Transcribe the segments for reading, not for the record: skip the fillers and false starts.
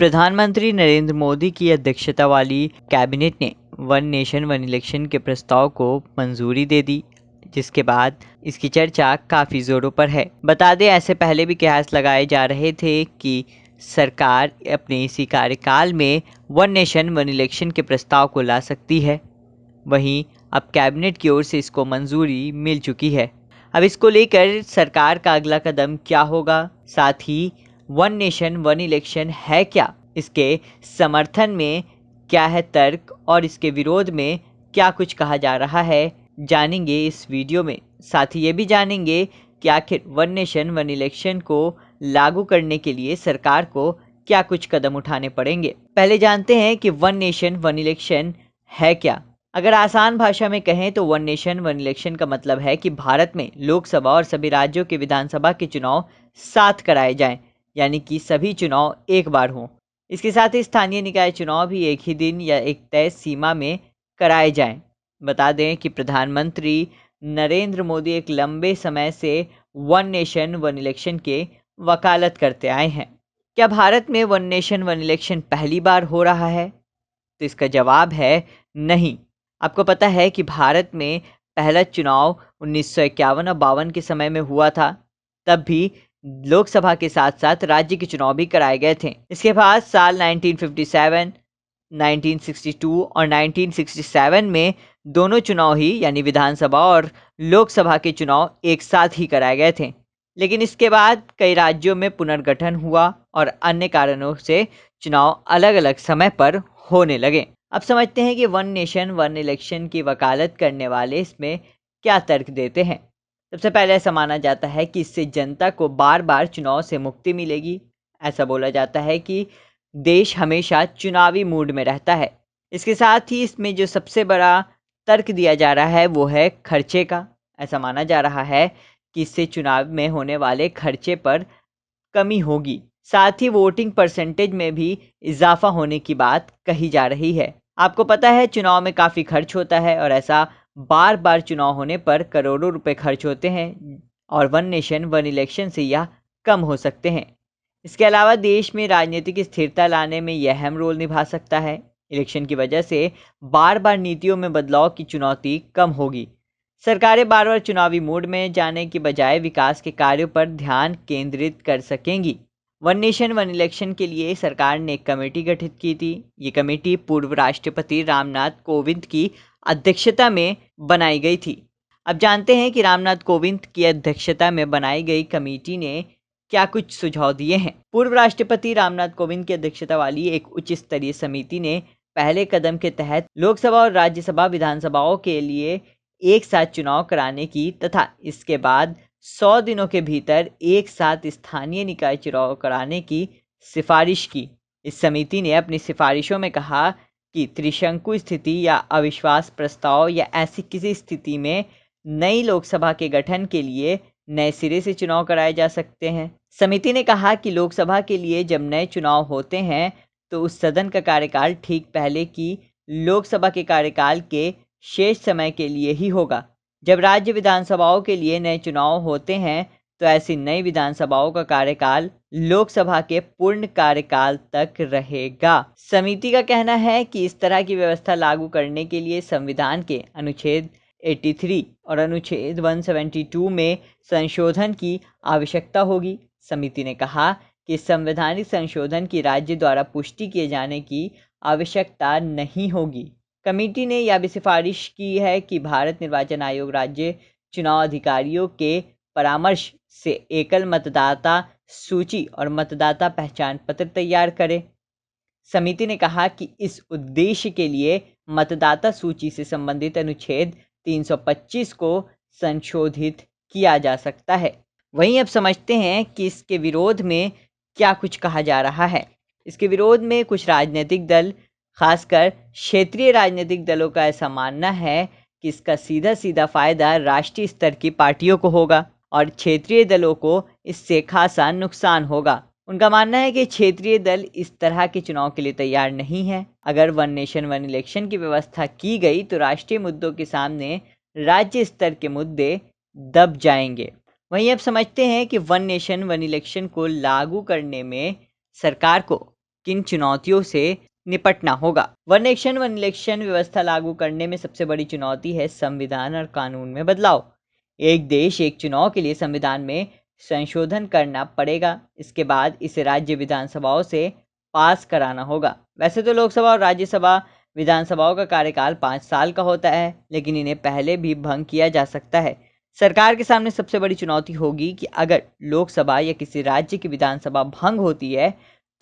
प्रधानमंत्री नरेंद्र मोदी की अध्यक्षता वाली कैबिनेट ने वन नेशन वन इलेक्शन के प्रस्ताव को मंजूरी दे दी, जिसके बाद इसकी चर्चा काफ़ी ज़ोरों पर है। बता दें, ऐसे पहले भी कयास लगाए जा रहे थे कि सरकार अपने इसी कार्यकाल में वन नेशन वन इलेक्शन के प्रस्ताव को ला सकती है। वहीं अब कैबिनेट की ओर से इसको मंजूरी मिल चुकी है। अब इसको लेकर सरकार का अगला कदम क्या होगा, साथ ही वन नेशन वन इलेक्शन है क्या, इसके समर्थन में क्या है तर्क और इसके विरोध में क्या कुछ कहा जा रहा है, जानेंगे इस वीडियो में। साथ ही ये भी जानेंगे कि आखिर वन नेशन वन इलेक्शन को लागू करने के लिए सरकार को क्या कुछ कदम उठाने पड़ेंगे। पहले जानते हैं कि वन नेशन वन इलेक्शन है क्या। अगर आसान भाषा में कहें तो वन नेशन वन इलेक्शन का मतलब है कि भारत में लोकसभा और सभी राज्यों के विधानसभा के चुनाव साथ कराए जाएं, यानी कि सभी चुनाव एक बार हों। इसके साथ ही स्थानीय निकाय चुनाव भी एक ही दिन या एक तय सीमा में कराए जाएं। बता दें कि प्रधानमंत्री नरेंद्र मोदी एक लंबे समय से वन नेशन वन इलेक्शन के वकालत करते आए हैं। क्या भारत में वन नेशन वन इलेक्शन पहली बार हो रहा है? तो इसका जवाब है नहीं। आपको पता है कि भारत में पहला चुनाव 1951 और 52 के समय में हुआ था। तब भी लोकसभा के साथ साथ राज्य के चुनाव भी कराए गए थे। इसके बाद साल 1957, 1962 और 1967 में दोनों चुनाव ही यानी विधानसभा और लोकसभा के चुनाव एक साथ ही कराए गए थे। लेकिन इसके बाद कई राज्यों में पुनर्गठन हुआ और अन्य कारणों से चुनाव अलग अलग समय पर होने लगे। अब समझते हैं कि वन नेशन वन इलेक्शन की वकालत करने वाले इसमें क्या तर्क देते हैं। सबसे पहले ऐसा माना जाता है कि इससे जनता को बार बार चुनाव से मुक्ति मिलेगी। ऐसा बोला जाता है कि देश हमेशा चुनावी मूड में रहता है। इसके साथ ही इसमें जो सबसे बड़ा तर्क दिया जा रहा है वो है खर्चे का। ऐसा माना जा रहा है कि इससे चुनाव में होने वाले खर्चे पर कमी होगी। साथ ही वोटिंग परसेंटेज में भी इजाफा होने की बात कही जा रही है। आपको पता है चुनाव में काफ़ी खर्च होता है और ऐसा बार बार चुनाव होने पर करोड़ों रुपए खर्च होते हैं और वन नेशन वन इलेक्शन से यह कम हो सकते हैं। इसके अलावा देश में राजनीतिक स्थिरता लाने में यह अहम रोल निभा सकता है। इलेक्शन की वजह से बार बार नीतियों में बदलाव की चुनौती कम होगी। सरकारें बार बार चुनावी मूड में जाने की बजाय विकास के कार्यों पर ध्यान केंद्रित कर सकेंगी। वन नेशन वन इलेक्शन के लिए सरकार ने एक कमेटी गठित की थी। ये कमेटी पूर्व राष्ट्रपति रामनाथ कोविंद की अध्यक्षता में बनाई गई थी। अब जानते हैं कि रामनाथ कोविंद की अध्यक्षता में बनाई गई कमेटी ने क्या कुछ सुझाव दिए हैं। पूर्व राष्ट्रपति रामनाथ कोविंद की अध्यक्षता वाली एक उच्च स्तरीय समिति ने पहले कदम के तहत लोकसभा और राज्यसभा विधानसभाओं के लिए एक साथ चुनाव कराने की तथा इसके बाद 100 दिनों के भीतर एक साथ स्थानीय निकाय चुनाव कराने की सिफारिश की। इस समिति ने अपनी सिफारिशों में कहा कि त्रिशंकु स्थिति या अविश्वास प्रस्ताव या ऐसी किसी स्थिति में नई लोकसभा के गठन के लिए नए सिरे से चुनाव कराए जा सकते हैं। समिति ने कहा कि लोकसभा के लिए जब नए चुनाव होते हैं तो उस सदन का कार्यकाल ठीक पहले की लोकसभा के कार्यकाल के शेष समय के लिए ही होगा। जब राज्य विधानसभाओं के लिए नए चुनाव होते हैं तो ऐसी नई विधानसभाओं का कार्यकाल लोकसभा के पूर्ण कार्यकाल तक रहेगा। समिति का कहना है कि इस तरह की व्यवस्था लागू करने के लिए संविधान के अनुच्छेद 83 और अनुच्छेद 172 में संशोधन की आवश्यकता होगी। समिति ने कहा कि संवैधानिक संशोधन की राज्य द्वारा पुष्टि किए जाने की आवश्यकता नहीं होगी। कमेटी ने यह भी सिफारिश की है कि भारत निर्वाचन आयोग राज्य चुनाव अधिकारियों के परामर्श से एकल मतदाता सूची और मतदाता पहचान पत्र तैयार करे। समिति ने कहा कि इस उद्देश्य के लिए मतदाता सूची से संबंधित अनुच्छेद 325 को संशोधित किया जा सकता है। वहीं अब समझते हैं कि इसके विरोध में क्या कुछ कहा जा रहा है। इसके विरोध में कुछ राजनीतिक दल, खासकर क्षेत्रीय राजनीतिक दलों का ऐसा मानना है कि इसका सीधा सीधा फायदा राष्ट्रीय स्तर की पार्टियों को होगा और क्षेत्रीय दलों को इससे खासा नुकसान होगा। उनका मानना है कि क्षेत्रीय दल इस तरह के चुनाव के लिए तैयार नहीं है। अगर वन नेशन वन इलेक्शन की व्यवस्था की गई तो राष्ट्रीय मुद्दों के सामने राज्य स्तर के मुद्दे दब जाएंगे। वहीं अब समझते हैं कि वन नेशन वन इलेक्शन को लागू करने में सरकार को किन चुनौतियों से निपटना होगा। वन नेशन वन इलेक्शन व्यवस्था लागू करने में सबसे बड़ी चुनौती है संविधान और कानून में बदलाव। एक देश एक चुनाव के लिए संविधान में संशोधन करना पड़ेगा। इसके बाद इसे राज्य विधानसभाओं से पास कराना होगा। वैसे तो लोकसभा और राज्यसभा विधानसभाओं का कार्यकाल 5 साल का होता है, लेकिन इन्हें पहले भी भंग किया जा सकता है। सरकार के सामने सबसे बड़ी चुनौती होगी कि अगर लोकसभा या किसी राज्य की विधानसभा भंग होती है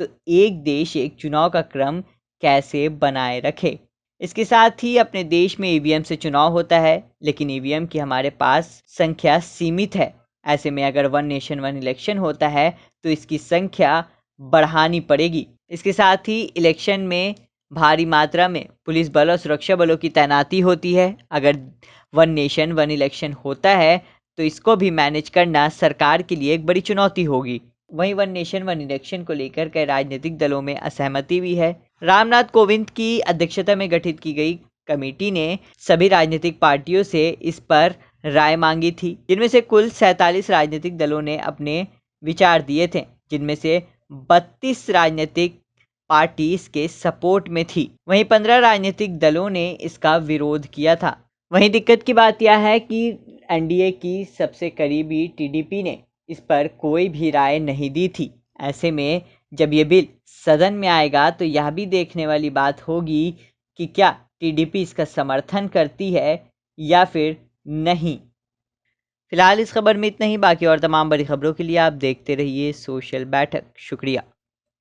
तो एक देश एक चुनाव का क्रम कैसे बनाए रखे। इसके साथ ही अपने देश में ईवीएम से चुनाव होता है, लेकिन ईवीएम की हमारे पास संख्या सीमित है। ऐसे में अगर वन नेशन वन इलेक्शन होता है तो इसकी संख्या बढ़ानी पड़ेगी। इसके साथ ही इलेक्शन में भारी मात्रा में पुलिस बल और सुरक्षा बलों की तैनाती होती है। अगर वन नेशन वन इलेक्शन होता है तो इसको भी मैनेज करना सरकार के लिए एक बड़ी चुनौती होगी। वहीं वन नेशन वन इलेक्शन को लेकर कई राजनीतिक दलों में असहमति भी है। रामनाथ कोविंद की अध्यक्षता में गठित की गई कमेटी ने सभी राजनीतिक पार्टियों से इस पर राय मांगी थी, जिनमें से कुल 47 राजनीतिक दलों ने अपने विचार दिए थे, जिनमें से 32 राजनीतिक पार्टी इसके सपोर्ट में थी। वहीं 15 राजनीतिक दलों ने इसका विरोध किया था। वहीं दिक्कत की बात यह है कि एनडीए की सबसे करीबी टीडीपी ने इस पर कोई भी राय नहीं दी थी। ऐसे में जब ये बिल सदन में आएगा तो यह भी देखने वाली बात होगी कि क्या टीडीपी इसका समर्थन करती है या फिर नहीं। फिलहाल इस खबर में इतना ही। बाकी और तमाम बड़ी खबरों के लिए आप देखते रहिए सोशल बैठक। शुक्रिया।